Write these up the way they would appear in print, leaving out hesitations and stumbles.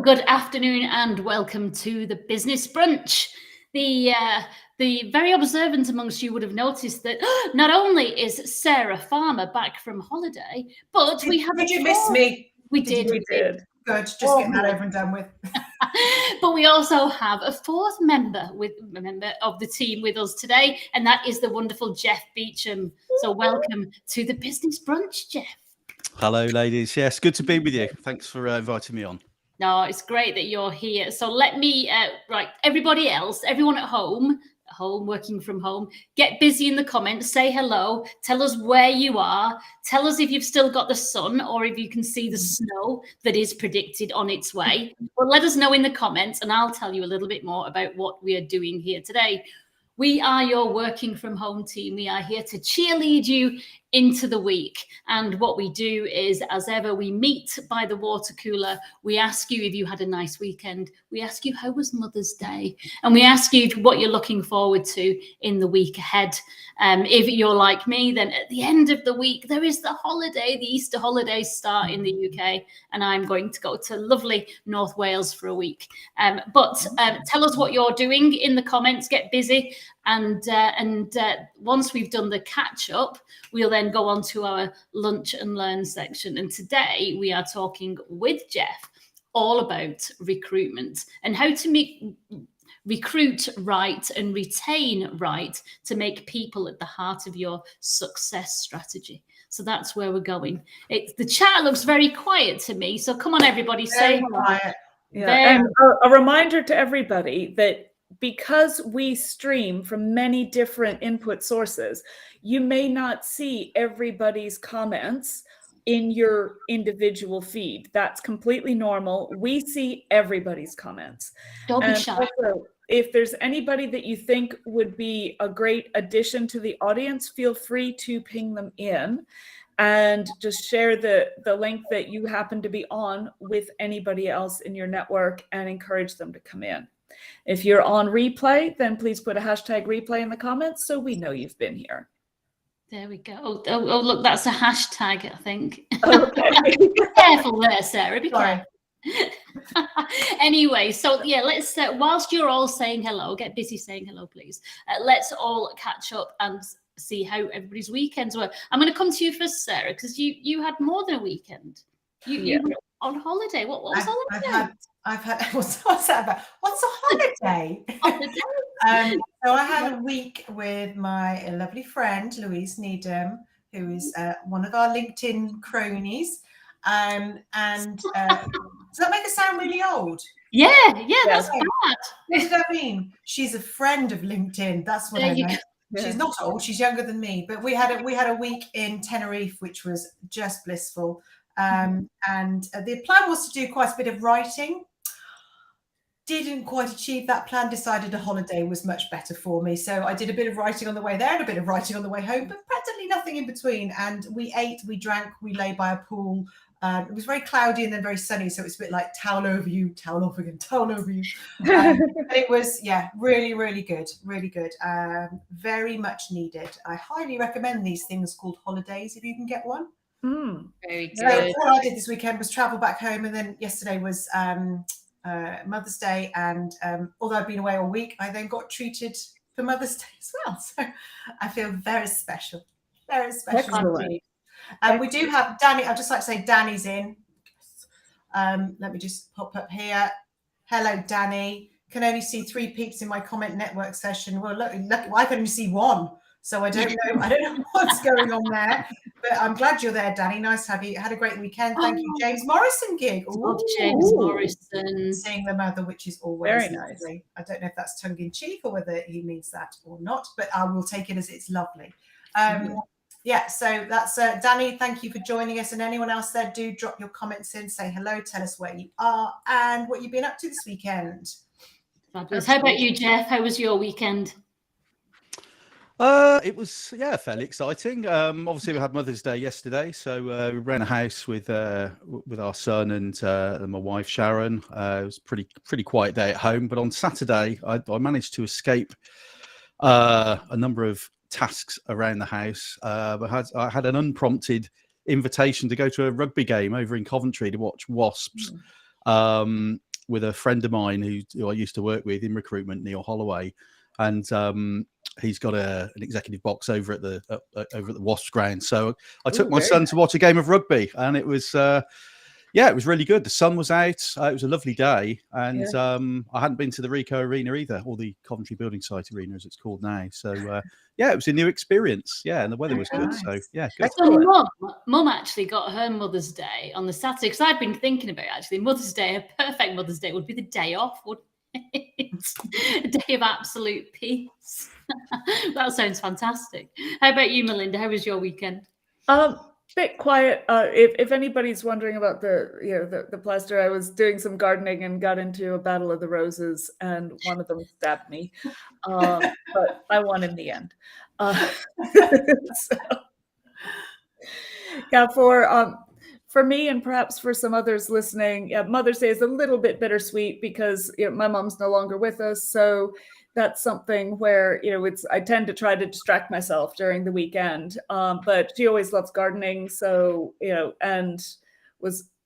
Good afternoon and welcome to the Business Brunch. The very observant amongst you would have noticed that not only is Sarah Farmer back from holiday, but we have. Did you miss me? We did. Good. Just getting that over and done with. But we also have a fourth member of the team with us today, and that is the wonderful Jeff Beacham. So welcome to the Business Brunch, Jeff. Hello, ladies. Yes, good to be with you. Thanks for inviting me on. No, it's great that you're here. So let me, everybody else, everyone at home, working from home, get busy in the comments, say hello, tell us where you are, tell us if you've still got the sun or if you can see the snow that is predicted on its way. Well, let us know in the comments and I'll tell you a little bit more about what we are doing here today. We are your working from home team. We are here to cheerlead you into the week. And what we do is, as ever, we meet by the water cooler. We ask you if you had a nice weekend. We ask you how was Mother's Day? And we ask you what you're looking forward to in the week ahead. If you're like me, then at the end of the week, there is the holiday. The Easter holidays start in the UK. And I'm going to go to lovely North Wales for a week. But tell us what you're doing in the comments. Get busy. And once we've done the catch up, we'll then go on to our lunch and learn section. And today we are talking with Jeff all about recruitment and how to recruit right and retain right to make people at the heart of your success strategy. So that's where we're going. The chat looks very quiet to me. So come on, everybody, say quiet. Yeah. And a reminder to everybody that because we stream from many different input sources, you may not see everybody's comments in your individual feed. That's completely normal. We see everybody's comments. Don't be shy. Also, if there's anybody that you think would be a great addition to the audience, feel free to ping them in and just share the link that you happen to be on with anybody else in your network and encourage them to come in. If you're on replay, then please put a hashtag replay in the comments so we know you've been here. There we go. Oh look, that's a hashtag, I think. Okay. Be careful there, Sarah. Be careful. Anyway, so yeah, let's, whilst you're all saying hello, get busy saying hello, please. Let's all catch up and see how everybody's weekends were. I'm going to come to you first, Sarah, because you had more than a weekend. You were on holiday. What was holiday? I've had what's that about? What's a holiday? So I had a week with my lovely friend Louise Needham, who is one of our LinkedIn cronies. Does that make us sound really old? Yeah, that's bad. What did I mean? She's a friend of LinkedIn. That's what I meant. Yeah. She's not old. She's younger than me. But we had a week in Tenerife, which was just blissful. And the plan was to do quite a bit of writing. Didn't quite achieve that plan, decided a holiday was much better for me. So I did a bit of writing on the way there and a bit of writing on the way home, but practically nothing in between. And we ate, we drank, we lay by a pool. It was very cloudy and then very sunny. So it's a bit like towel over you, towel off again, towel over you. It was, really, really good. Really good. Very much needed. I highly recommend these things called holidays if you can get one. Very good. So all I did this weekend was travel back home, and then yesterday was Mother's Day, and although I've been away all week, I then got treated for Mother's Day as well. So I feel very special indeed. We do have Danny. I'd just like to say Danny's in. Let me just pop up here. Hello, Danny. Can only see 3 peeps in my comment network session. Well, look, I can only see 1. So I don't know what's going on there, but I'm glad you're there, Danny. Nice to have you. Had a great weekend. Thank you. James Morrison gig. James Morrison. Seeing the mother, which is always very lovely. Nice. I don't know if that's tongue in cheek or whether he means that or not, but I will take it as it's lovely. So that's Danny. Thank you for joining us. And anyone else there, do drop your comments in, say hello, tell us where you are and what you've been up to this weekend. Fabulous. How about you, Jeff? How was your weekend? It was fairly exciting. Obviously we had Mother's Day yesterday, so we ran a house with our son and my wife Sharon. It was pretty quiet day at home, but on Saturday I managed to escape a number of tasks around the house. I had an unprompted invitation to go to a rugby game over in Coventry to watch Wasps with a friend of mine who I used to work with in recruitment, Neil Holloway, and he's got an executive box over at the Wasps ground. So I took my son to watch a game of rugby, and it was it was really good. The sun was out. It was a lovely day, and I hadn't been to the Ricoh Arena either, or the Coventry Building Site Arena as it's called now. So it was a new experience. Yeah, and the weather was good. Nice. So yeah, good. So mum actually got her Mother's Day on the Saturday, because I've been thinking about actually Mother's Day. A perfect Mother's Day would be the day off, wouldn't it? A day of absolute peace. That sounds fantastic. How about you, Melinda? How was your weekend? Bit quiet. If anybody's wondering about the plaster, I was doing some gardening and got into a battle of the roses, and one of them stabbed me, but I won in the end. So, yeah, for me and perhaps for some others listening, Mother's Day is a little bit bittersweet because my mom's no longer with us, so that's something where I tend to try to distract myself during the weekend. But she always loves gardening, so and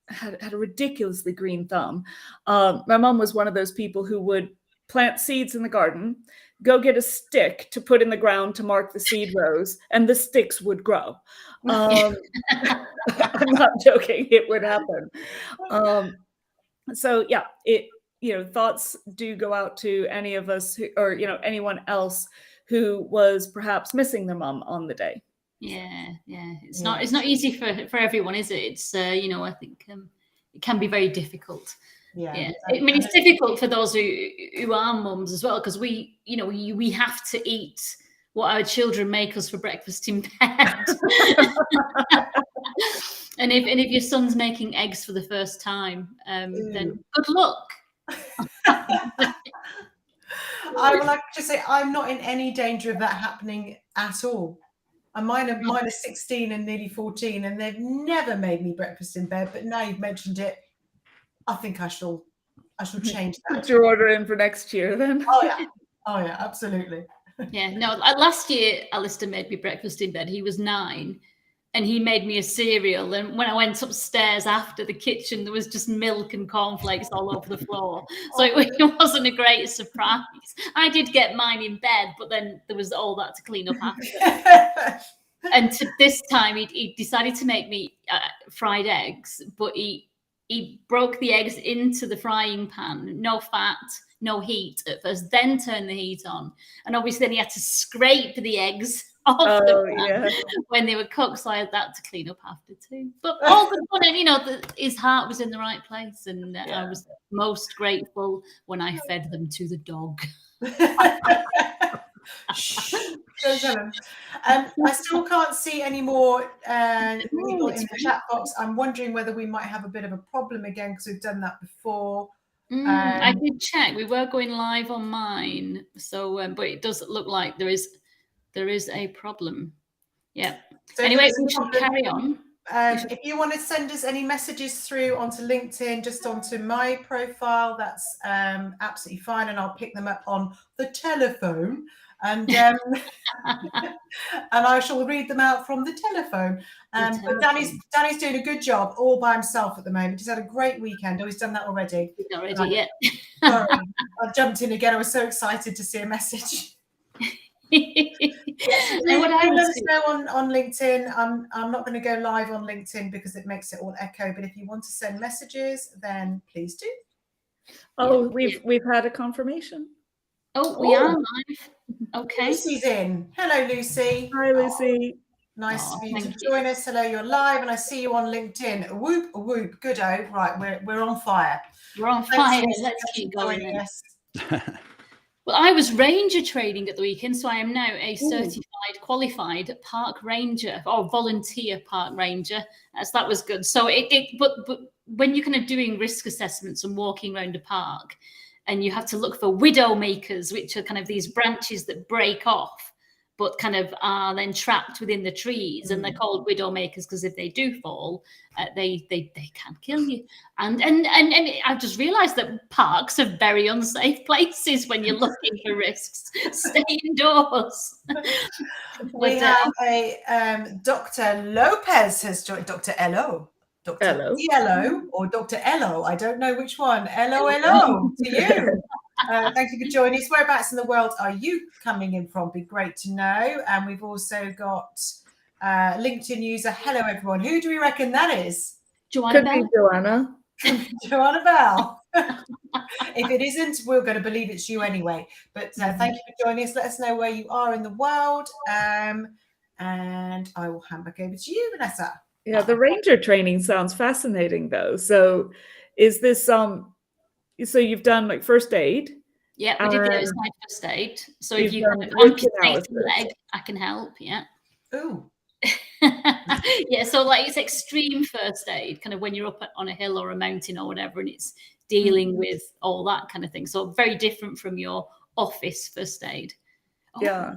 had a ridiculously green thumb. My mom was one of those people who would plant seeds in the garden, go get a stick to put in the ground to mark the seed rows, and the sticks would grow. I'm not joking; it would happen. So yeah, thoughts do go out to any of us or anyone else who was perhaps missing their mom on the day. Yeah. It's not easy for everyone, is it? It's I think it can be very difficult. Yeah. I mean, it's difficult for those who are mums as well, because we have to eat what our children make us for breakfast in bed. And if your son's making eggs for the first time, then good luck. I would like to say I'm not in any danger of that happening at all. And mine are 16 and nearly 14, and they've never made me breakfast in bed. But now you've mentioned it, I think I shall change that. Put your order in for next year then. Oh yeah, absolutely. Yeah, no. Last year, Alistair made me breakfast in bed. He was 9. And he made me a cereal. And when I went upstairs after the kitchen, there was just milk and cornflakes all over the floor. So it wasn't a great surprise. I did get mine in bed, but then there was all that to clean up after. And this time, he decided to make me fried eggs, but he broke the eggs into the frying pan, no fat, no heat at first, then turned the heat on. And obviously then he had to scrape the eggs off the pan when they were cooked, so I had that to clean up after too. But all the fun, and his heart was in the right place, and I was most grateful when I fed them to the dog. I still can't see any more people in the chat box. I'm wondering whether we might have a bit of a problem again, because we've done that before. I did check. We were going live on mine, so but it does look like there is a problem. Yeah. So anyway, we should carry on. If you want to send us any messages through onto LinkedIn, just onto my profile, that's absolutely fine, and I'll pick them up on the telephone, and and I shall read them out from the telephone. But Danny's doing a good job all by himself at the moment. He's had a great weekend. Oh, he's done that already. He's not ready yet. Sorry, I jumped in again. I was so excited to see a message. Let us know on LinkedIn. I'm not going to go live on LinkedIn because it makes it all echo, but if you want to send messages, then please do. Oh, we've had a confirmation. We are live. Okay. Lucy's in. Hello, Lucy. Hi, Lucy. Nice for you to join us. Hello, you're live, and I see you on LinkedIn. Whoop, whoop. Good-o. Right, we're on fire. We're on fire. Let's keep going. Yes. Well, I was ranger training at the weekend, so I am now a certified, qualified park ranger or volunteer park ranger. So that was good. So but when you're kind of doing risk assessments and walking around a park, and you have to look for widow makers, which are kind of these branches that break off, but kind of are then trapped within the trees, and they're called widow makers because if they do fall, they can kill you. And I've just realised that parks are very unsafe places when you're looking for risks. Stay indoors. We have a Dr. Lopez has joined. Dr. L.O. Dr. Hello. Yellow or Dr. Ello. I don't know which one. Hello to you. Thank you for joining us. Whereabouts in the world are you coming in from? Be great to know. And we've also got LinkedIn user. Hello, everyone. Who do we reckon that is? Joanna Could Bell? be Joanna. Joanna Bell. If it isn't, we're going to believe it's you anyway. But thank you for joining us. Let us know where you are in the world. And I will hand back over to you, Vanessa. Yeah, the ranger training sounds fascinating, though. So is this so you've done like first aid? Yeah, we did the outside first aid. So if You've you done kind of root amputate the analysis. leg, I can help. Yeah. Ooh. Yeah, so like it's extreme first aid, kind of when you're up on a hill or a mountain or whatever, and it's dealing with all that kind of thing. So very different from your office first aid. Oh, Yeah.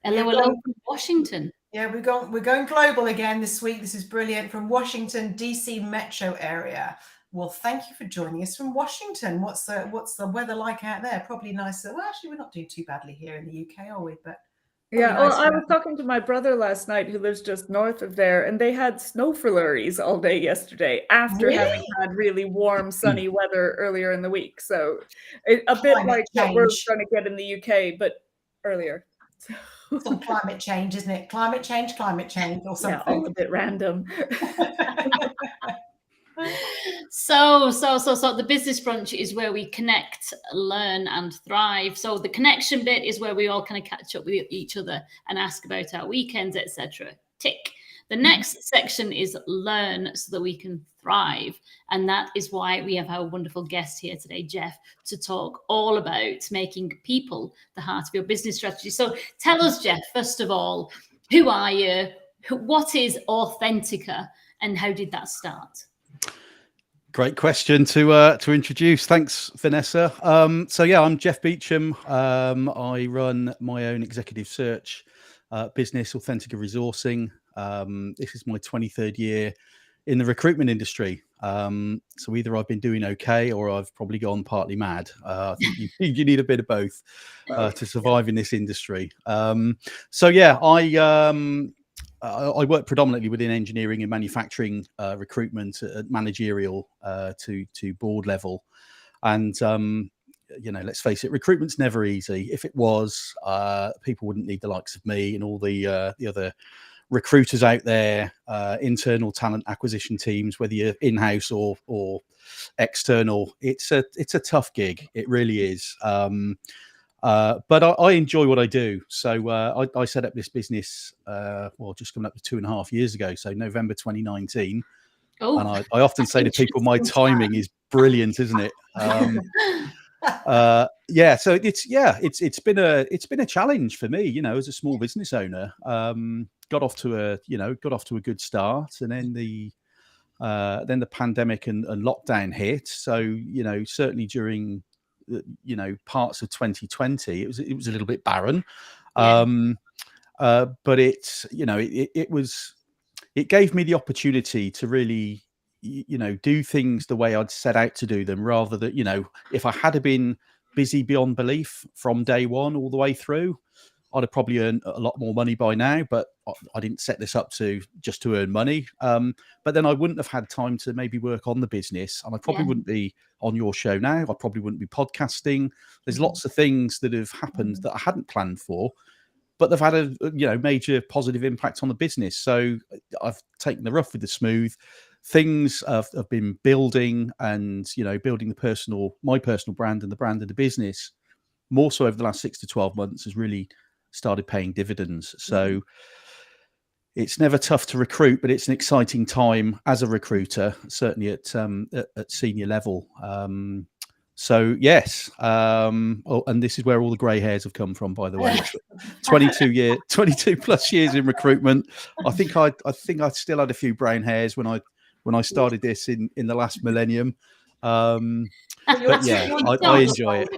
hello from Washington. Yeah, we're going global again this week. This is brilliant, from Washington, DC metro area. Well, thank you for joining us from Washington. What's the weather like out there? Probably nicer. Well, actually, we're not doing too badly here in the UK, are we? But Yeah, nice well, I was talking to my brother last night who lives just north of there, and they had snow flurries all day yesterday after having had really warm, sunny weather earlier in the week. So a bit like what we're going to get in the UK, but earlier. Some climate change, isn't it? Climate change or something. Yeah, all a bit random. So the Business Brunch is where we connect, learn, and thrive. So the connection bit is where we all kind of catch up with each other and ask about our weekends, etc. Tick. The next section is learn so that we can thrive. And that is why we have our wonderful guest here today, Jeff, to talk all about making people the heart of your business strategy. So tell us, Jeff, first of all, who are you? What is Authentica? And how did that start? Great question to introduce. Thanks, Vanessa. So yeah, I'm Jeff Beacham. I run my own executive search business, Authentica Resourcing. This is my 23rd year in the recruitment industry. So either I've been doing okay or I've probably gone partly mad. I think you need a bit of both to survive in this industry. So yeah, I work predominantly within engineering and manufacturing recruitment at managerial to board level. And, let's face it, recruitment's never easy. If it was, people wouldn't need the likes of me and all the other recruiters out there, internal talent acquisition teams, whether you're in-house or external. It's a tough gig. It really is. But I enjoy what I do. So I set up this business, just coming up to 2.5 years ago. So November 2019. Oh, and I often say to people, my timing is brilliant, isn't it? So it's been a challenge for me, as a small business owner. Got off to a good start, and then the pandemic and lockdown hit. So certainly during parts of 2020 it was a little bit barren, but it gave me the opportunity to really do things the way I'd set out to do them, rather than if I had been busy beyond belief from day one all the way through, I'd have probably earned a lot more money by now, but I didn't set this up just to earn money. But then I wouldn't have had time to maybe work on the business, and I probably wouldn't be on your show now. I probably wouldn't be podcasting. There's lots of things that have happened that I hadn't planned for, but they've had a major positive impact on the business. So I've taken the rough with the smooth. Things have been building, and building my personal brand and the brand of the business more so over the last 6 to 12 months has really started paying dividends. So it's never tough to recruit, but it's an exciting time as a recruiter, certainly at senior level. So yes, and this is where all the grey hairs have come from, by the way. 22 plus years in recruitment. I think I still had a few brown hairs when I started this in the last millennium. But yeah, I enjoy it.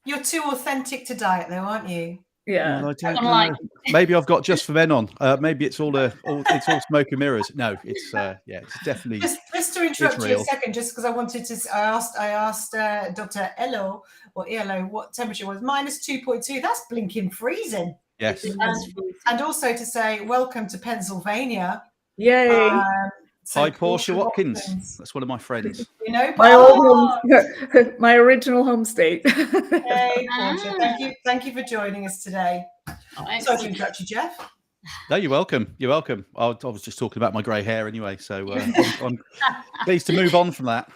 You're too authentic to diet, though, aren't you? Yeah, well, I don't know. Maybe I've got just for men on. Maybe it's all smoke and mirrors. No, it's definitely. Just to interrupt you a second, just because I wanted to. I asked Dr. Elo what temperature was. -2.2. That's blinking freezing. Yes. And also to say welcome to Pennsylvania. Yay! So Hi, Portia Watkins. That's one of my friends. You know, My old home, my original home state. Hey, Portia. Thank you for joining us today. Sorry to interrupt you, Jeff. No, you're welcome. You're welcome. I was just talking about my grey hair anyway, so I'm pleased to move on from that.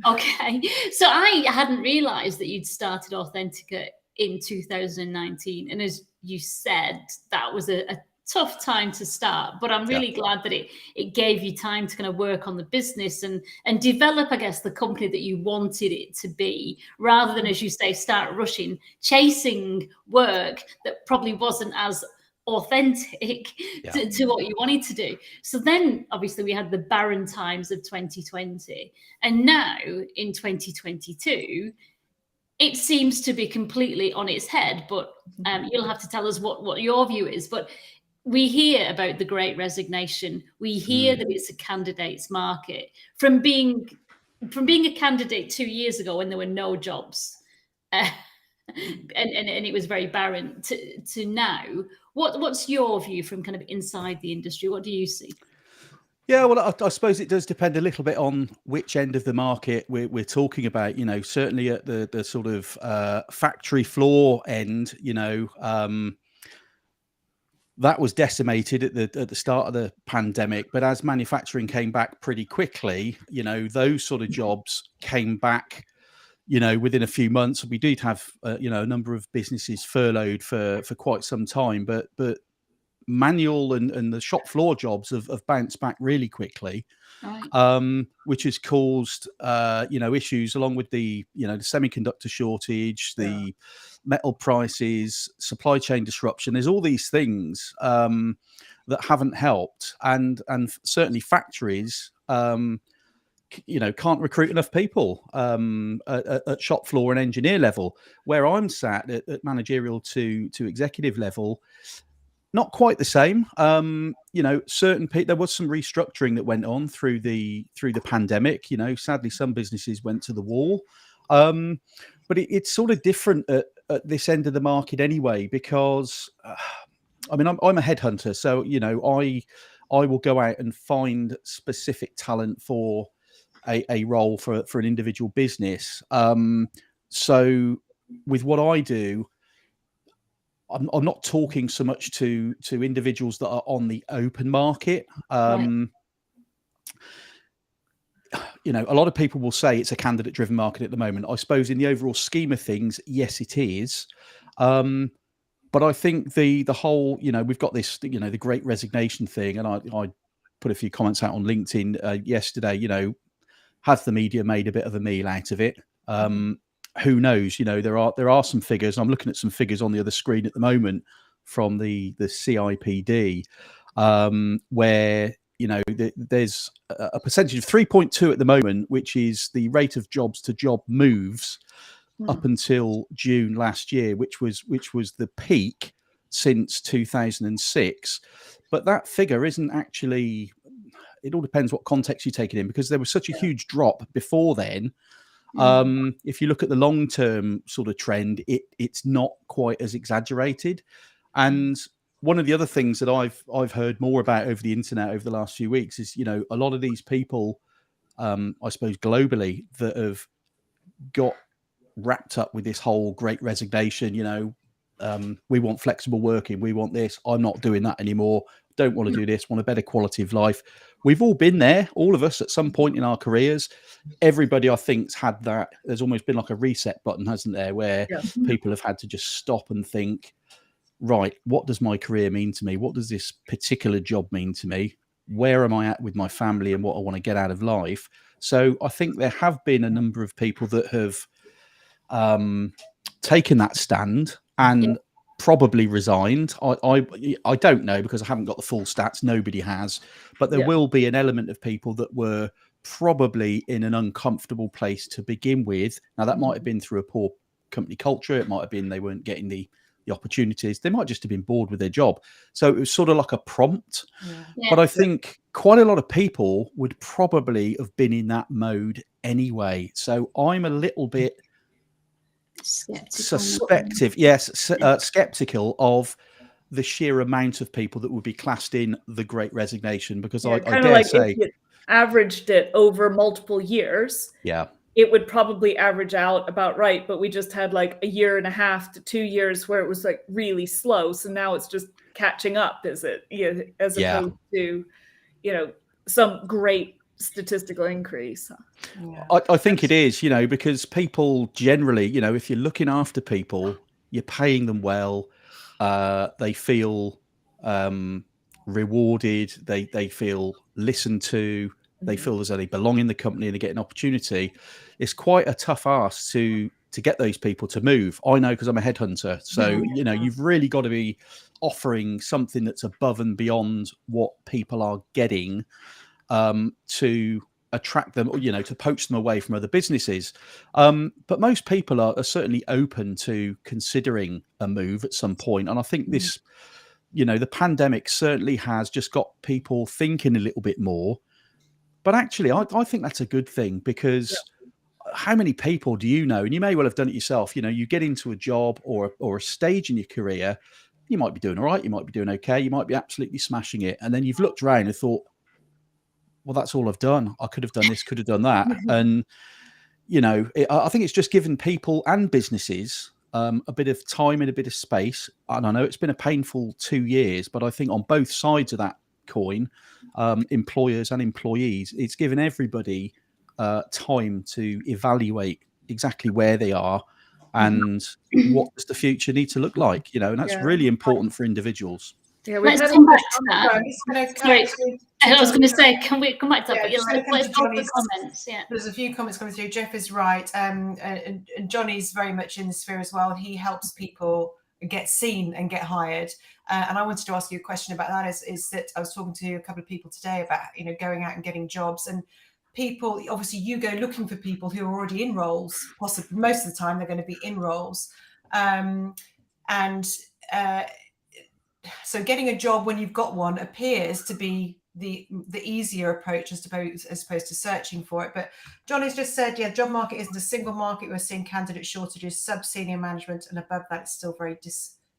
Okay, so I hadn't realised that you'd started Authentica in 2019, and as you said, that was a tough time to start, but I'm really glad that it gave you time to kind of work on the business and develop, I guess, the company that you wanted it to be, rather than, as you say, start rushing, chasing work that probably wasn't as authentic to what you wanted to do. So then obviously we had the barren times of 2020, and now in 2022 it seems to be completely on its head, but you'll have to tell us what your view is. But we hear about the Great Resignation. We hear that it's a candidates market. From being a candidate 2 years ago when there were no jobs, and it was very barren, to now, what's your view from kind of inside the industry? What do you see? Yeah, well, I suppose it does depend a little bit on which end of the market we're talking about. You know, certainly at the sort of factory floor end, you know, that was decimated at the start of the pandemic. But as manufacturing came back pretty quickly, you know, those sort of jobs came back, you know, within a few months. We did have, you know, a number of businesses furloughed for quite some time, but manual and the shop floor jobs have bounced back really quickly, which has caused you know, issues along with the, you know, the semiconductor shortage, the metal prices, supply chain disruption. There's all these things that haven't helped, and certainly factories you know, can't recruit enough people at shop floor and engineer level. Where I'm sat at managerial to executive level, not quite the same. You know, certain people, there was some restructuring that went on through the pandemic. You know, sadly, some businesses went to the wall. But it's sort of different at this end of the market anyway, because I mean, I'm a headhunter, so you know, I will go out and find specific talent for a role for an individual business. So with what I do, I'm not talking so much to individuals that are on the open market. You know, a lot of people will say it's a candidate-driven market at the moment. I suppose in the overall scheme of things, yes, it is. But I think the whole, you know, we've got this, you know, the Great Resignation thing, and I put a few comments out on LinkedIn yesterday. You know, has the media made a bit of a meal out of it? Who knows? You know, there are some figures. I'm looking at some figures on the other screen at the moment from the CIPD, where, you know, there's a percentage of 3.2 at the moment, which is the rate of jobs to job moves up until June last year, which was the peak since 2006. But that figure isn't actually. It all depends what context you take it in, because there was such a huge drop before then. If you look at the long-term sort of trend, it's not quite as exaggerated. And one of the other things that I've heard more about over the internet over the last few weeks is, you know, a lot of these people, I suppose globally, that have got wrapped up with this whole Great Resignation. You know, we want flexible working, we want this. I'm not doing that anymore. Don't want to do this. Want a better quality of life. We've all been there, all of us, at some point in our careers. Everybody, I think, has had that. There's almost been like a reset button, hasn't there, where people have had to just stop and think, right, what does my career mean to me? What does this particular job mean to me? Where am I at with my family and what I want to get out of life? So I think there have been a number of people that have taken that stand and probably resigned. I don't know, because I haven't got the full stats. Nobody has, but there will be an element of people that were probably in an uncomfortable place to begin with. Now, that might have been through a poor company culture. It might have been they weren't getting the opportunities. They might just have been bored with their job. So it was sort of like a prompt. But I think quite a lot of people would probably have been in that mode anyway. So I'm a little bit skeptical of the sheer amount of people that would be classed in the Great Resignation, because I kind of dare like say, if you averaged it over multiple years, yeah, it would probably average out about right. But we just had like a year and a half to 2 years where it was like really slow. So now it's just catching up, is it? Yeah, as opposed to, some great statistical increase. Yeah. I think it is, because people generally, if you're looking after people, you're paying them well, they feel rewarded, they feel listened to, they feel as though they belong in the company and they get an opportunity. It's quite a tough ask to get those people to move. I know, because I'm a headhunter. So, you've really got to be offering something that's above and beyond what people are getting, to attract them, or to poach them away from other businesses. But most people are certainly open to considering a move at some point. And I think this, the pandemic certainly has just got people thinking a little bit more. But actually, I think that's a good thing, because how many people do you know, and you may well have done it yourself, you get into a job or a stage in your career, you might be doing all right, you might be doing okay, you might be absolutely smashing it, and then you've looked around and thought, well, that's all I've done. I could have done this, could have done that. And, I think it's just given people and businesses a bit of time and a bit of space. And I know it's been a painful 2 years, but I think on both sides of that coin, employers and employees, it's given everybody time to evaluate exactly where they are and what does the future need to look like, and that's really important for individuals. Yeah, let's come back to that. Sorry, I was going to say, can we come back to that? But let's go to the comments. Yeah, there's a few comments coming through. Jeff is right, and Johnny's very much in the sphere as well. He helps people get seen and get hired. And I wanted to ask you a question about that. Is that I was talking to a couple of people today about going out and getting jobs, and people, obviously you go looking for people who are already in roles. Possibly most of the time they're going to be in roles, so getting a job when you've got one appears to be the easier approach as opposed to searching for it. But Johnny's just said, job market isn't a single market. We're seeing candidate shortages, sub-senior management, and above that it's still very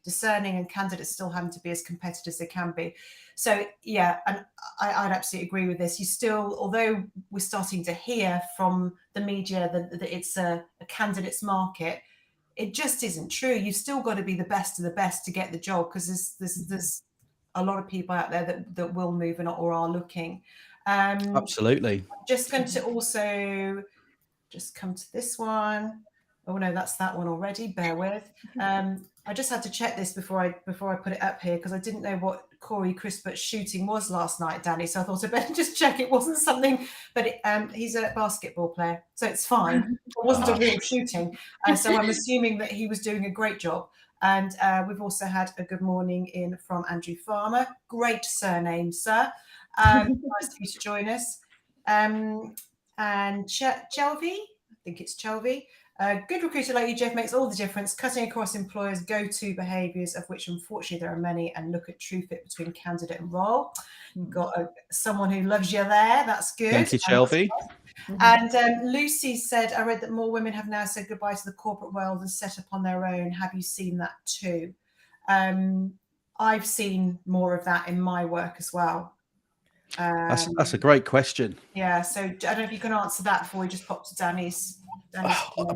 discerning, and candidates still having to be as competitive as they can be. So and I'd absolutely agree with this. You still, although we're starting to hear from the media that it's a candidates market, it just isn't true. You've still got to be the best of the best to get the job, because there's a lot of people out there that will move or are looking. Absolutely. I'm just going to also just come to this one. Oh no, that's that one already. Bear with. I just had to check this before I put it up here, because I didn't know what Corey Crispert's shooting was last night, Danny. So I thought I'd better just check it wasn't something. But he's a basketball player, so it's fine. It wasn't a real shooting. So I'm assuming that he was doing a great job. And we've also had a good morning in from Andrew Farmer. Great surname, sir. Nice for you to join us. And Chelvy, I think it's Chelvy. Good recruiter like you, Jeff, makes all the difference, cutting across employers' go-to behaviours, of which unfortunately there are many, and look at true fit between candidate and role. You've got someone who loves you there. That's good. Thank you, Chelvy. And Lucy said, I read that more women have now said goodbye to the corporate world and set up on their own. Have you seen that too? I've seen more of that in my work as well. That's a great question. Yeah, so I don't know if you can answer that before we just pop to Danny's.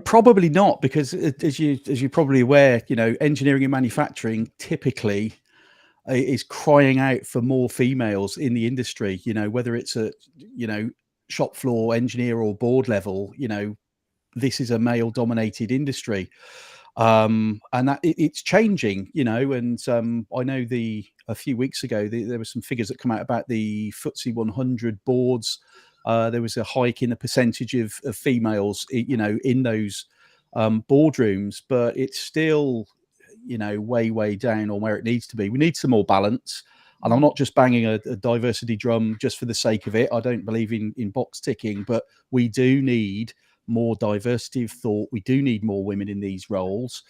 Probably not, because as you're probably aware, engineering and manufacturing typically is crying out for more females in the industry. Whether it's a shop floor engineer or board level, this is a male dominated industry, and that it's changing. And I know a few weeks ago there were some figures that come out about the FTSE 100 boards. There was a hike in the percentage of females, in those boardrooms, but it's still, way down on where it needs to be. We need some more balance. And I'm not just banging a diversity drum just for the sake of it. I don't believe in box ticking, but we do need more diversity of thought. We do need more women in these roles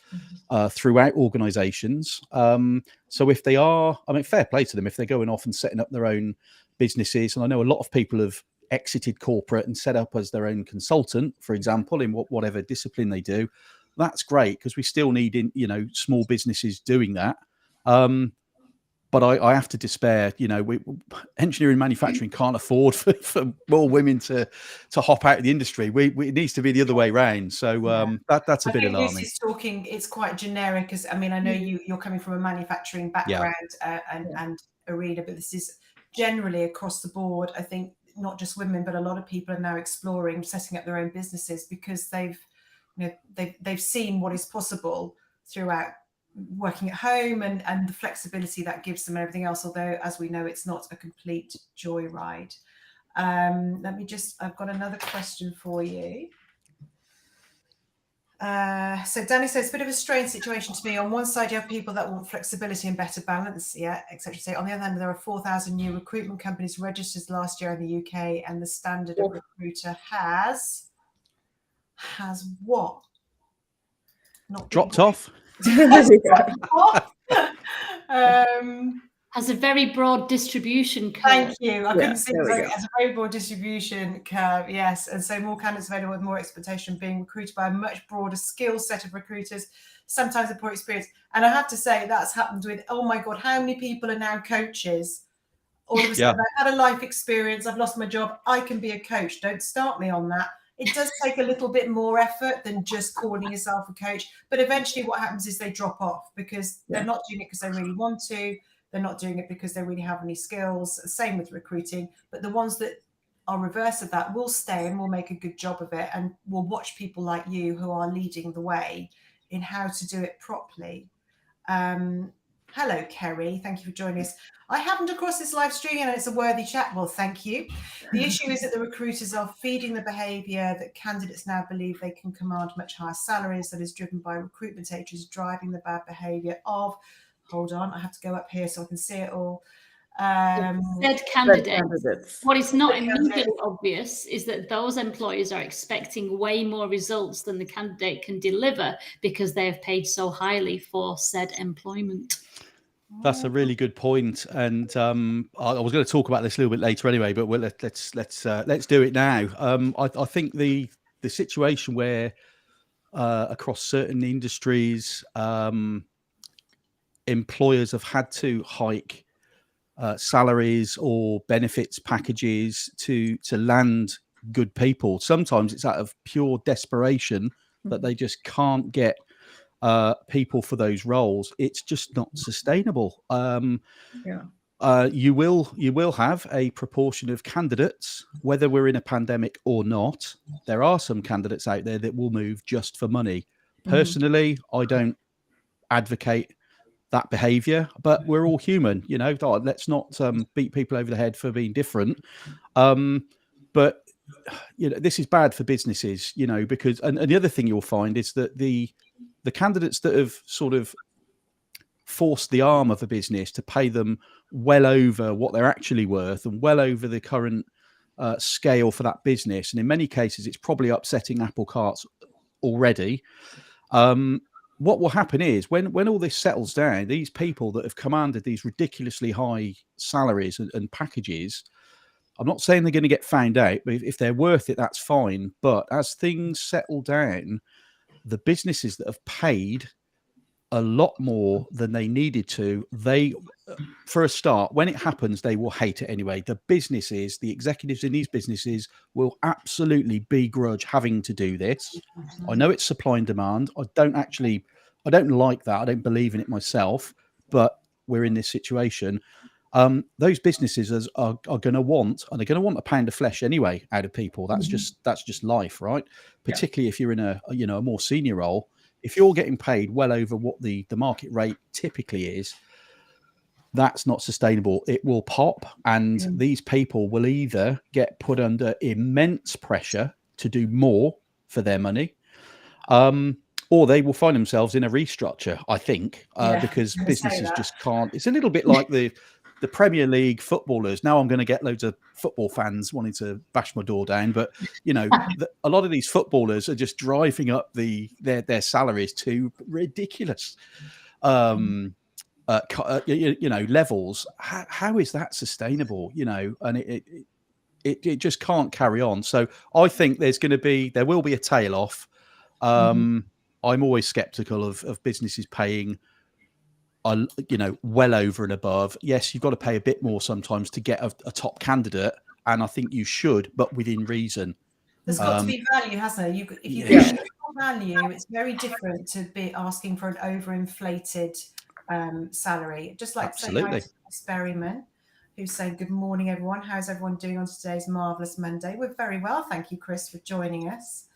throughout organizations. So if they are, fair play to them if they're going off and setting up their own businesses. And I know a lot of people have exited corporate and set up as their own consultant, for example, in whatever discipline they do. That's great, because we still need small businesses doing that. but I have to despair. Engineering manufacturing can't afford for more women to hop out of the industry. It needs to be the other way around. So that's a bit alarming. Lucy's talking, it's quite generic, because I know you're coming from a manufacturing background and arena, but this is generally across the board. I think not just women, but a lot of people are now exploring setting up their own businesses because they've seen what is possible throughout working at home and the flexibility that gives them and everything else, although as we know it's not a complete joyride. I've got another question for you. So Danny says, it's a bit of a strange situation to me. On one side, you have people that want flexibility and better balance, etc. So on the other hand, there are 4,000 new recruitment companies registered last year in the UK, and the standard of recruiter has what? Not dropped off. Has a very broad distribution curve. Thank you. I couldn't see it. Has a very broad distribution curve, yes. And so more candidates available with more expectation being recruited by a much broader skill set of recruiters, sometimes with poor experience. And I have to say that's happened with, oh my God, how many people are now coaches? All of a sudden, I've had a life experience, I've lost my job, I can be a coach. Don't start me on that. It does take a little bit more effort than just calling yourself a coach. But eventually what happens is they drop off because they're not doing it because they really want to. They're not doing it because they really have any skills. Same with recruiting. But the ones that are reverse of that will stay and will make a good job of it. And we'll watch people like you who are leading the way in how to do it properly. Hello, Kerry. Thank you for joining us. I happened across this live stream and it's a worthy chat. Well, thank you. The issue is that the recruiters are feeding the behaviour that candidates now believe they can command much higher salaries, that is driven by recruitment agents driving the bad behaviour of, hold on, I have to go up here so I can see it all. Said candidates. What is not immediately obvious is that those employers are expecting way more results than the candidate can deliver because they have paid so highly for said employment. That's a really good point, and I was going to talk about this a little bit later anyway. But let's do it now. I think the situation where across certain industries, employers have had to hike salaries or benefits packages to land good people. Sometimes it's out of pure desperation that they just can't get people for those roles. It's just not sustainable. You will have a proportion of candidates, whether we're in a pandemic or not. There are some candidates out there that will move just for money. Personally, I don't advocate that behavior, but we're all human, let's not beat people over the head for being different. But this is bad for businesses, because and the other thing you'll find is that the candidates that have sort of forced the arm of a business to pay them well over what they're actually worth and well over the current scale for that business, and in many cases it's probably upsetting apple carts already. What will happen is when all this settles down, these people that have commanded these ridiculously high salaries and packages, I'm not saying they're going to get found out, but if they're worth it, that's fine. But as things settle down, the businesses that have paid a lot more than they needed to, for a start, when it happens, they will hate it anyway. The businesses, the executives in these businesses will absolutely begrudge having to do this. I know it's supply and demand. I don't like that. I don't believe in it myself, but we're in this situation. Those businesses are going to want, and they're going to want a pound of flesh anyway out of people. That's just life, right? Particularly if you're in a more senior role. If you're getting paid well over what the market rate typically is, that's not sustainable. It will pop, and these people will either get put under immense pressure to do more for their money, or they will find themselves in a restructure, I think, because businesses just can't. It's a little bit like the Premier League footballers. Now I'm going to get loads of football fans wanting to bash my door down, but a lot of these footballers are just driving up their salaries to ridiculous levels. How is that sustainable? And it just can't carry on. So I think there will be a tail off. I'm always skeptical of businesses paying are, well over and above. Yes, you've got to pay a bit more sometimes to get a top candidate, and I think you should, but within reason. There's got to be value, hasn't there? If you Yeah. get value, it's very different to be asking for an overinflated salary. Just like saying hi to Chris Berryman, who's saying, good morning, everyone. How's everyone doing on today's marvellous Monday? We're very well. Thank you, Chris, for joining us.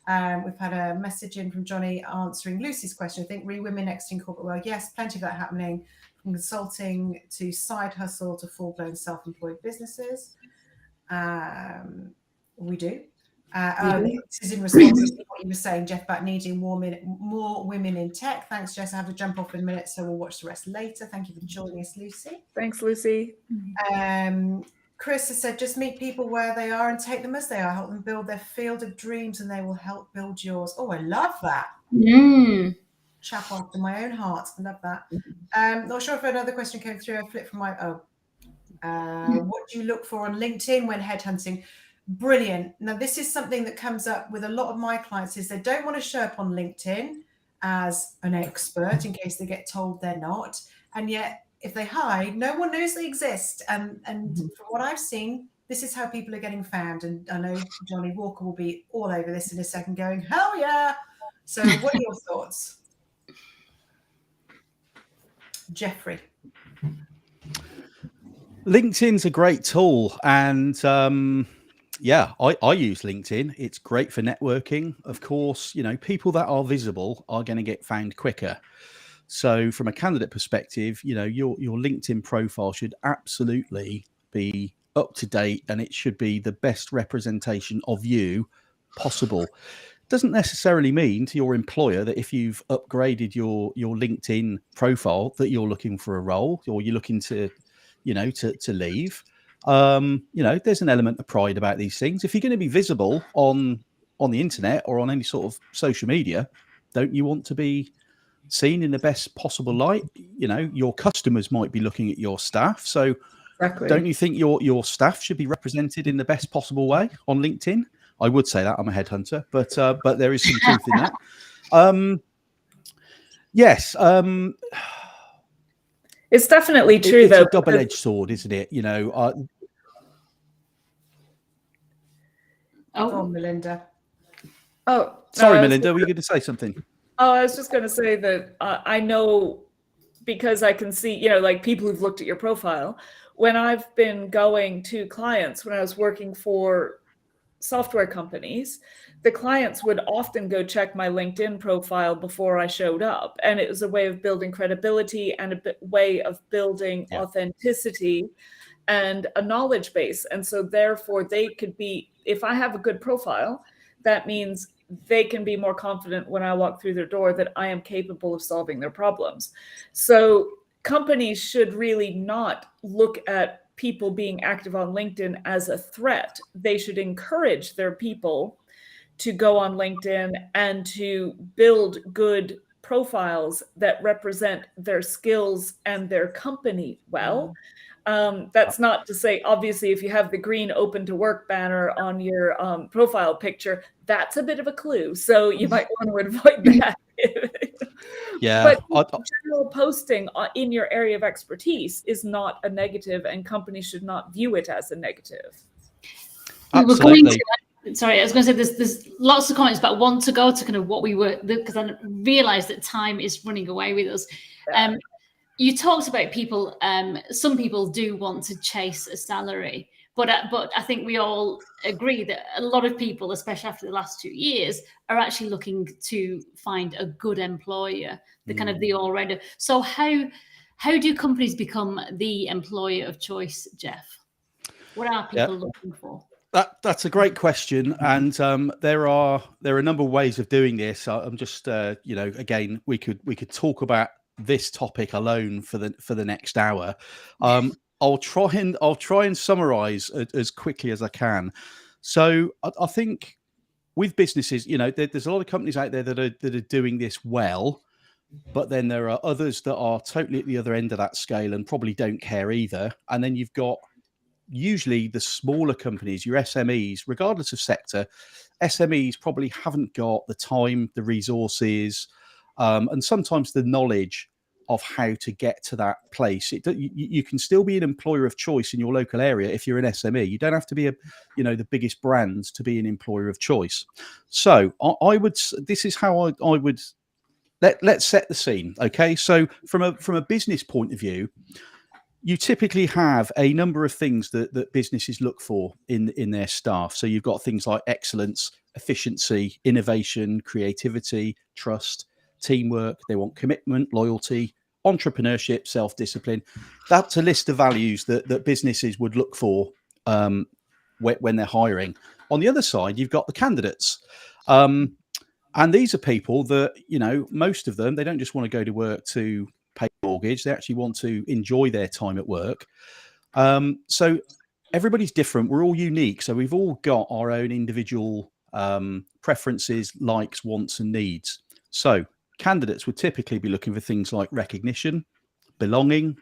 We've had a message in from Johnny answering Lucy's question. I think women next in corporate world. Yes, plenty of that happening, from consulting to side hustle to full-blown self-employed businesses. We do. This is in response to what you were saying, Jeff, about needing more women in tech. Thanks, Jess. I have to jump off in a minute, so we'll watch the rest later. Thank you for joining us, Lucy. Thanks, Lucy. Chris has said, just meet people where they are and take them as they are. Help them build their field of dreams, and they will help build yours. Oh, I love that. Chap after my own heart. I love that. Not sure if another question came through. I flipped from my what do you look for on LinkedIn when headhunting? Brilliant. Now, this is something that comes up with a lot of my clients, is they don't want to show up on LinkedIn as an expert in case they get told they're not. And yet, if they hide, no one knows they exist. And from what I've seen, this is how people are getting found. And I know Johnny Walker will be all over this in a second going, hell yeah. So what are your thoughts? Jeffrey. LinkedIn's a great tool, and I use LinkedIn. It's great for networking. Of course, people that are visible are going to get found quicker. So from a candidate perspective, your LinkedIn profile should absolutely be up to date, and it should be the best representation of you possible. Doesn't necessarily mean to your employer that if you've upgraded your LinkedIn profile that you're looking for a role, or you're looking to leave. There's an element of pride about these things. If you're going to be visible on the internet or on any sort of social media, don't you want to be seen in the best possible light? Your customers might be looking at your staff. So Don't you think your staff should be represented in the best possible way on LinkedIn? I would say that. I'm a headhunter, but there is some truth in that. Yes. It's definitely true, it's though. A double-edged sword, isn't it? Oh, Melinda. Oh, sorry, Melinda. Were you going to say something? Oh, I was just going to say that I know, because I can see, like people who've looked at your profile. When I've been going to clients, when I was working for software companies, the clients would often go check my LinkedIn profile before I showed up. And it was a way of building credibility and a way of building authenticity and a knowledge base. And so therefore they could be, if I have a good profile, that means they can be more confident when I walk through their door that I am capable of solving their problems. So companies should really not look at people being active on LinkedIn as a threat. They should encourage their people to go on LinkedIn and to build good profiles that represent their skills and their company well. That's not to say, obviously, if you have the green open to work banner on your profile picture, that's a bit of a clue. So you might want to avoid that. Yeah. But general posting in your area of expertise is not a negative, and companies should not view it as a negative. Absolutely. Sorry, I was going to say there's lots of comments, but I want to go to kind of what we were, because I realised that time is running away with us. You talked about people. Some people do want to chase a salary, but I think we all agree that a lot of people, especially after the last 2 years, are actually looking to find a good employer, the kind of the all-rounder. So how do companies become the employer of choice, Jeff? What are people looking for? That's a great question, and there are a number of ways of doing this. I'm just again, we could talk about this topic alone for the next hour. I'll try and summarize as quickly as I can. So I think with businesses, there's a lot of companies out there that are doing this well, but then there are others that are totally at the other end of that scale and probably don't care either. And then you've got usually the smaller companies, your SMEs, regardless of sector. SMEs probably haven't got the time, the resources, and sometimes the knowledge of how to get to that place. You can still be an employer of choice in your local area if you're an SME. You don't have to be the biggest brands to be an employer of choice. So this is how I would let's set the scene. Okay, so from a business point of view, you typically have a number of things that businesses look for in their staff. So you've got things like excellence, efficiency, innovation, creativity, trust, teamwork. They want commitment, loyalty, entrepreneurship, self-discipline. That's a list of values that businesses would look for when they're hiring. On the other side, you've got the candidates. And these are people that, most of them, they don't just want to go to work to pay mortgage. They actually want to enjoy their time at work. So everybody's different. We're all unique. So we've all got our own individual preferences, likes, wants, and needs. So candidates would typically be looking for things like recognition, belonging,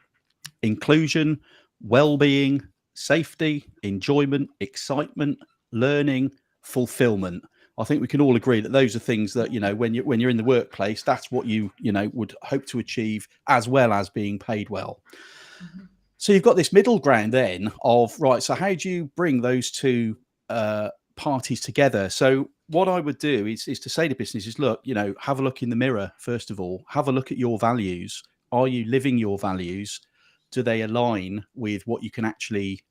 inclusion, well-being, safety, enjoyment, excitement, learning, fulfillment. I think we can all agree that those are things that, when you're in the workplace, that's what you would hope to achieve, as well as being paid well. Mm-hmm. So you've got this middle ground then of, right, so how do you bring those two parties together? So what I would do is to say to businesses, look, have a look in the mirror, first of all, have a look at your values. Are you living your values? Do they align with what you can actually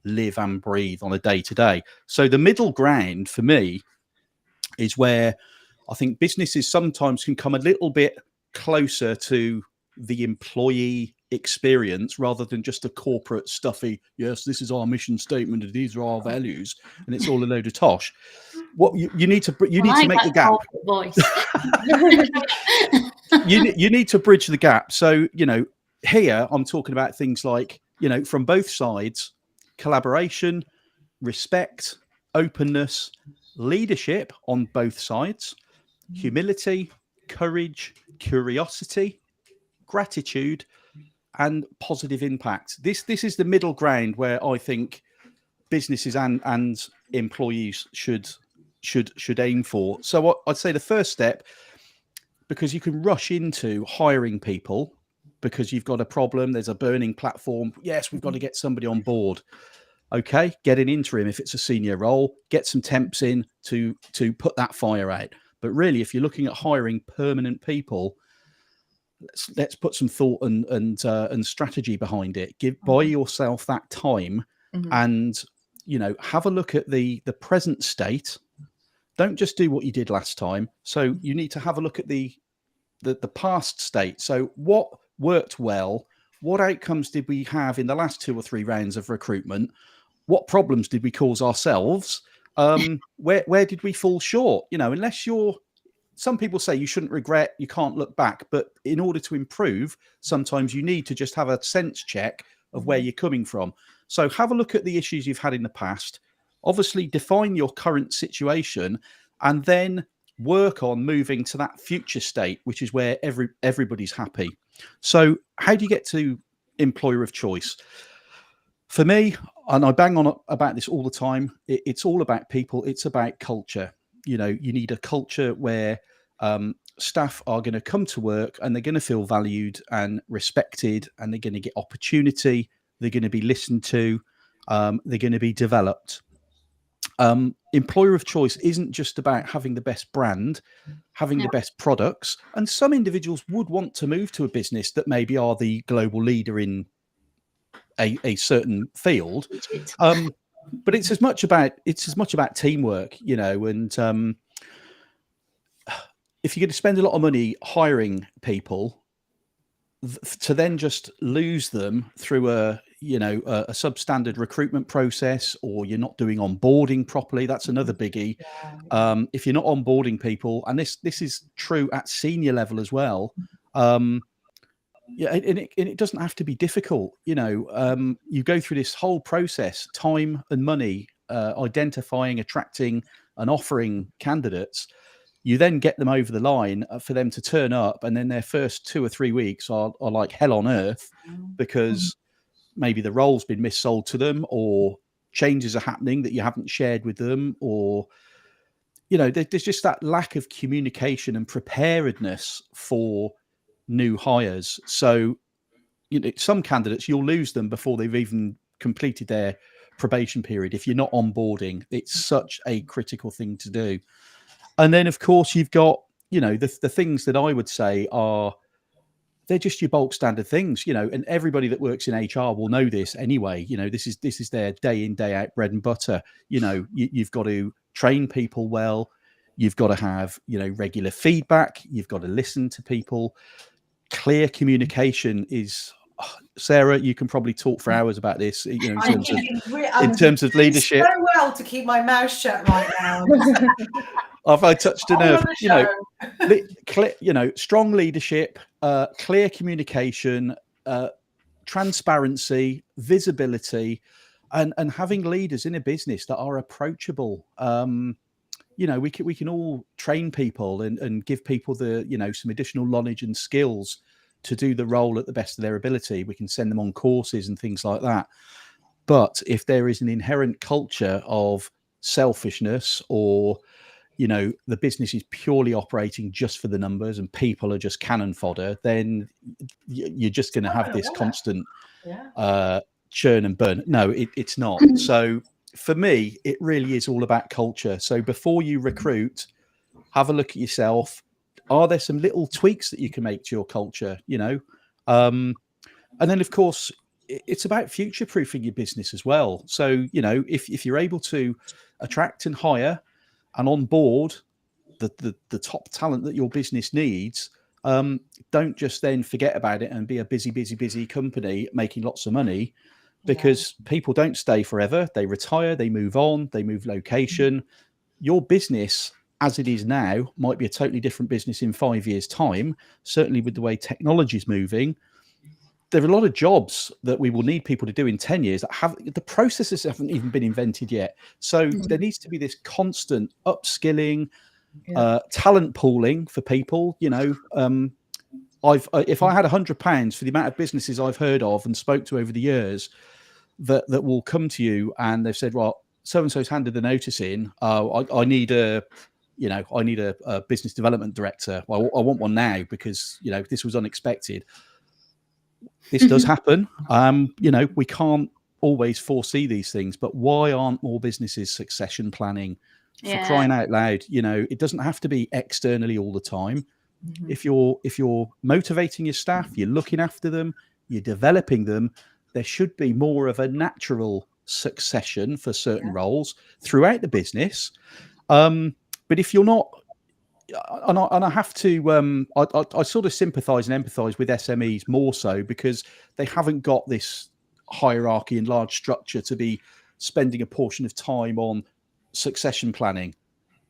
live and breathe on a day-to-day? So the middle ground for me is where I think businesses sometimes can come a little bit closer to the employee experience rather than just a corporate stuffy, yes, this is our mission statement and these are our values, and it's all a load of tosh. What you need to make the gap. Voice. you need to bridge the gap. So, here I'm talking about things like, from both sides, collaboration, respect, openness, leadership on both sides, humility, courage, curiosity, gratitude, and positive impact. This is the middle ground where I think businesses and employees should aim for. So what I'd say the first step, because you can rush into hiring people because you've got a problem, there's a burning platform. Yes, we've got to get somebody on board. Okay, get an interim if it's a senior role, get some temps in to put that fire out. But really, if you're looking at hiring permanent people, let's put some thought and strategy behind it. Buy yourself that time, and have a look at the present state. Don't just do what you did last time. So you need to have a look at the past state. So what worked well? What outcomes did we have in the last 2 or 3 rounds of recruitment? What problems did we cause ourselves? Where did we fall short? Unless some people say you shouldn't regret, you can't look back. But in order to improve, sometimes you need to just have a sense check of where you're coming from. So have a look at the issues you've had in the past. Obviously, define your current situation, and then work on moving to that future state, which is where everybody's happy. So how do you get to employer of choice? For me, and I bang on about this all the time, it's all about people. It's about culture. You need a culture where staff are going to come to work and they're going to feel valued and respected, and they're going to get opportunity. They're going to be listened to. They're going to be developed. Employer of choice isn't just about having the best brand, having the best products. And some individuals would want to move to a business that maybe are the global leader in a certain field. But it's as much about teamwork, and if you're going to spend a lot of money hiring people, to then just lose them through a substandard recruitment process, or you're not doing onboarding properly, that's another biggie. If you're not onboarding people, and this is true at senior level as well, and it doesn't have to be difficult. You go through this whole process, time and money, identifying, attracting, and offering candidates. You then get them over the line for them to turn up, and then their first 2 or 3 weeks are like hell on earth, because maybe the role's been missold to them, or changes are happening that you haven't shared with them, or there's just that lack of communication and preparedness for new hires. So, some candidates, you'll lose them before they've even completed their probation period. If you're not onboarding, it's such a critical thing to do. And then, of course, you've got, the things that I would say are, they're just your bulk standard things, and everybody that works in HR will know this anyway. This is their day in, day out bread and butter. You've got to train people well. You've got to have, regular feedback. You've got to listen to people. Clear communication is, Sarah, you can probably talk for hours about this, in terms of leadership. So well to keep my mouth shut right now. I touched a nerve. Strong leadership, clear communication, transparency, visibility, and having leaders in a business that are approachable. We can all train people and give people the some additional knowledge and skills to do the role at the best of their ability. We can send them on courses and things like that. But if there is an inherent culture of selfishness, or the business is purely operating just for the numbers and people are just cannon fodder, then you're just going to have this constant churn and burn. No, it's not. So for me, it really is all about culture. So before you recruit, have a look at yourself. Are there some little tweaks that you can make to your culture? And then, of course, it's about future-proofing your business as well. So, if you're able to attract and hire and onboard the top talent that your business needs, don't just then forget about it and be a busy company making lots of money, because people don't stay forever. They retire, they move on, they move location. Your business, as it is now, might be a totally different business in 5 years' time. Certainly with the way technology is moving, there are a lot of jobs that we will need people to do in 10 years that the processes haven't even been invented yet. So there needs to be this constant upskilling, talent pooling for people. If I had £100 for the amount of businesses I've heard of and spoke to over the years that will come to you and they've said, well, so-and-so's handed the notice in. I need a business development director. Well, I want one now because, this was unexpected. This does happen. We can't always foresee these things, but why aren't more businesses succession planning? For crying out loud, it doesn't have to be externally all the time. If you're motivating your staff, you're looking after them, you're developing them, there should be more of a natural succession for certain roles throughout the business. But if you're not, and I have to, I sort of sympathise and empathise with SMEs more so because they haven't got this hierarchy and large structure to be spending a portion of time on succession planning.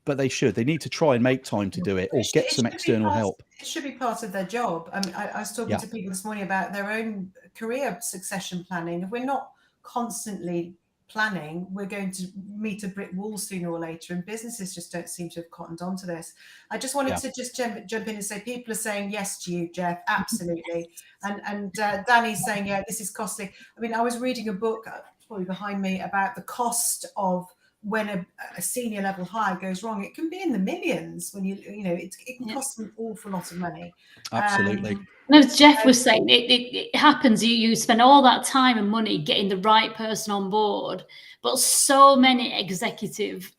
But they should. They need to try and make time to do it, or get some external help. It should be part of their job. I was talking to people this morning about their own career succession planning. If we're not constantly planning, we're going to meet a brick wall sooner or later, and businesses just don't seem to have cottoned on to this. I just wanted to just jump in and say, people are saying yes to you, Jeff, absolutely. And Danny's saying, yeah, this is costly. I mean, I was reading a book, probably behind me, about the cost of when a senior level hire goes wrong. It can be in the millions when it can cost an awful lot of money. Absolutely. And as Jeff was saying, it happens. You spend all that time and money getting the right person on board, but so many executive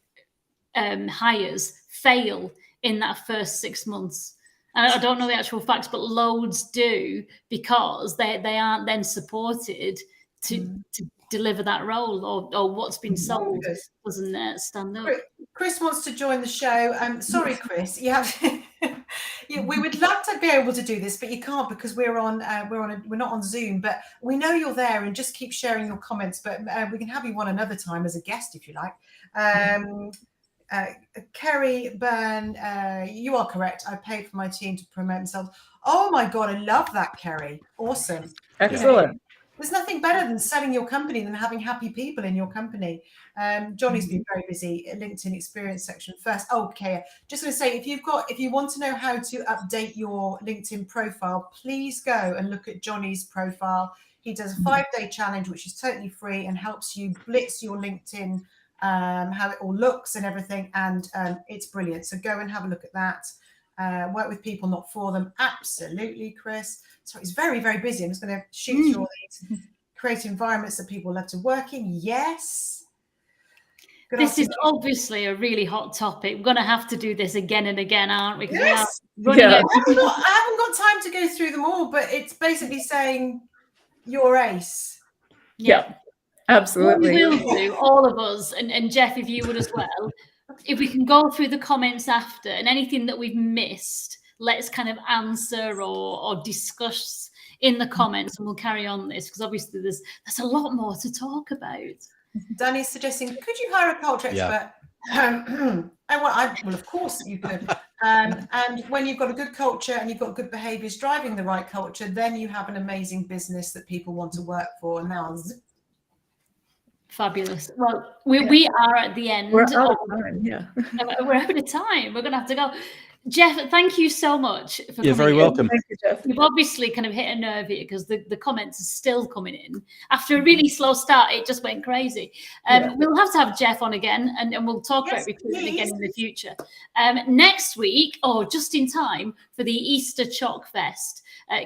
hires fail in that first 6 months. And I don't know the actual facts, but loads do, because they aren't then supported to deliver that role, or what's been sold doesn't stand up. Chris wants to join the show. Sorry, Chris. We would love to be able to do this, but you can't because we're not on Zoom. But we know you're there, and just keep sharing your comments. But we can have you one another time as a guest if you like. Kerry Byrne, you are correct. I paid for my team to promote themselves. Oh my God, I love that, Kerry. Awesome. Excellent. There's nothing better than selling your company than having happy people in your company. Johnny's been very busy. LinkedIn experience section first. Okay, just going to say, if you want to know how to update your LinkedIn profile, please go and look at Johnny's profile. He does a 5-day challenge, which is totally free and helps you blitz your LinkedIn, how it all looks and everything. And it's brilliant. So go and have a look at that. work with people, not for them. Absolutely, Chris. So it's very, very busy. I'm just going to shoot through all these. Create environments that people love to work in. Yes. Good This is afternoon. obviously a really hot topic. We're going to have to do this again and again, aren't we? 'Cause Yes. we are running Yeah. out. I haven't got time to go through them all, but it's basically saying you're ace. Yeah, absolutely. What we will do, all of us, and Jeff, if you would as well, if we can go through the comments after and anything that we've missed, let's kind of answer or discuss in the comments, and we'll carry on this, because obviously there's a lot more to talk about. Danny's suggesting, could you hire a culture expert? Well, of course you could. And when you've got a good culture and you've got good behaviours driving the right culture, then you have an amazing business that people want to work for. And now, Fabulous. Well, we are at the end. We're out of time. Yeah. We're out of time. We're going to have to go. Jeff, thank you so much for coming. You're very welcome. Thank you, Jeff. You've obviously kind of hit a nerve here, because the comments are still coming in. After a really slow start, it just went crazy. We'll have to have Jeff on again, and we'll talk about recruitment again in the future. Next week, just in time for the Easter Chalk Fest,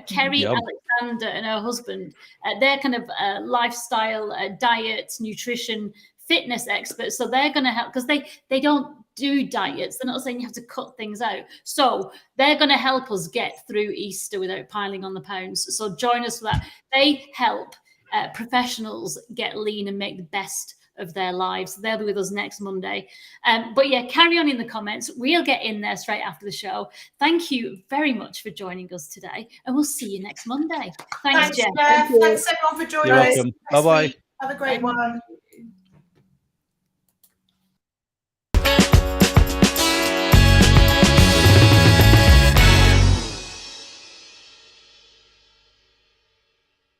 Kerry Alexander and her husband, they're kind of lifestyle, diet, nutrition, fitness experts. So they're going to help, because they don't do diets. They're not saying you have to cut things out. So they're going to help us get through Easter without piling on the pounds. So join us for that. They help professionals get lean and make the best of their lives. They'll be with us next Monday. But yeah, carry on in the comments. We'll get in there straight after the show. Thank you very much for joining us today, and we'll see you next Monday. Thanks Jeff. Thanks everyone for joining us. You're welcome. Bye-bye. Have a great one.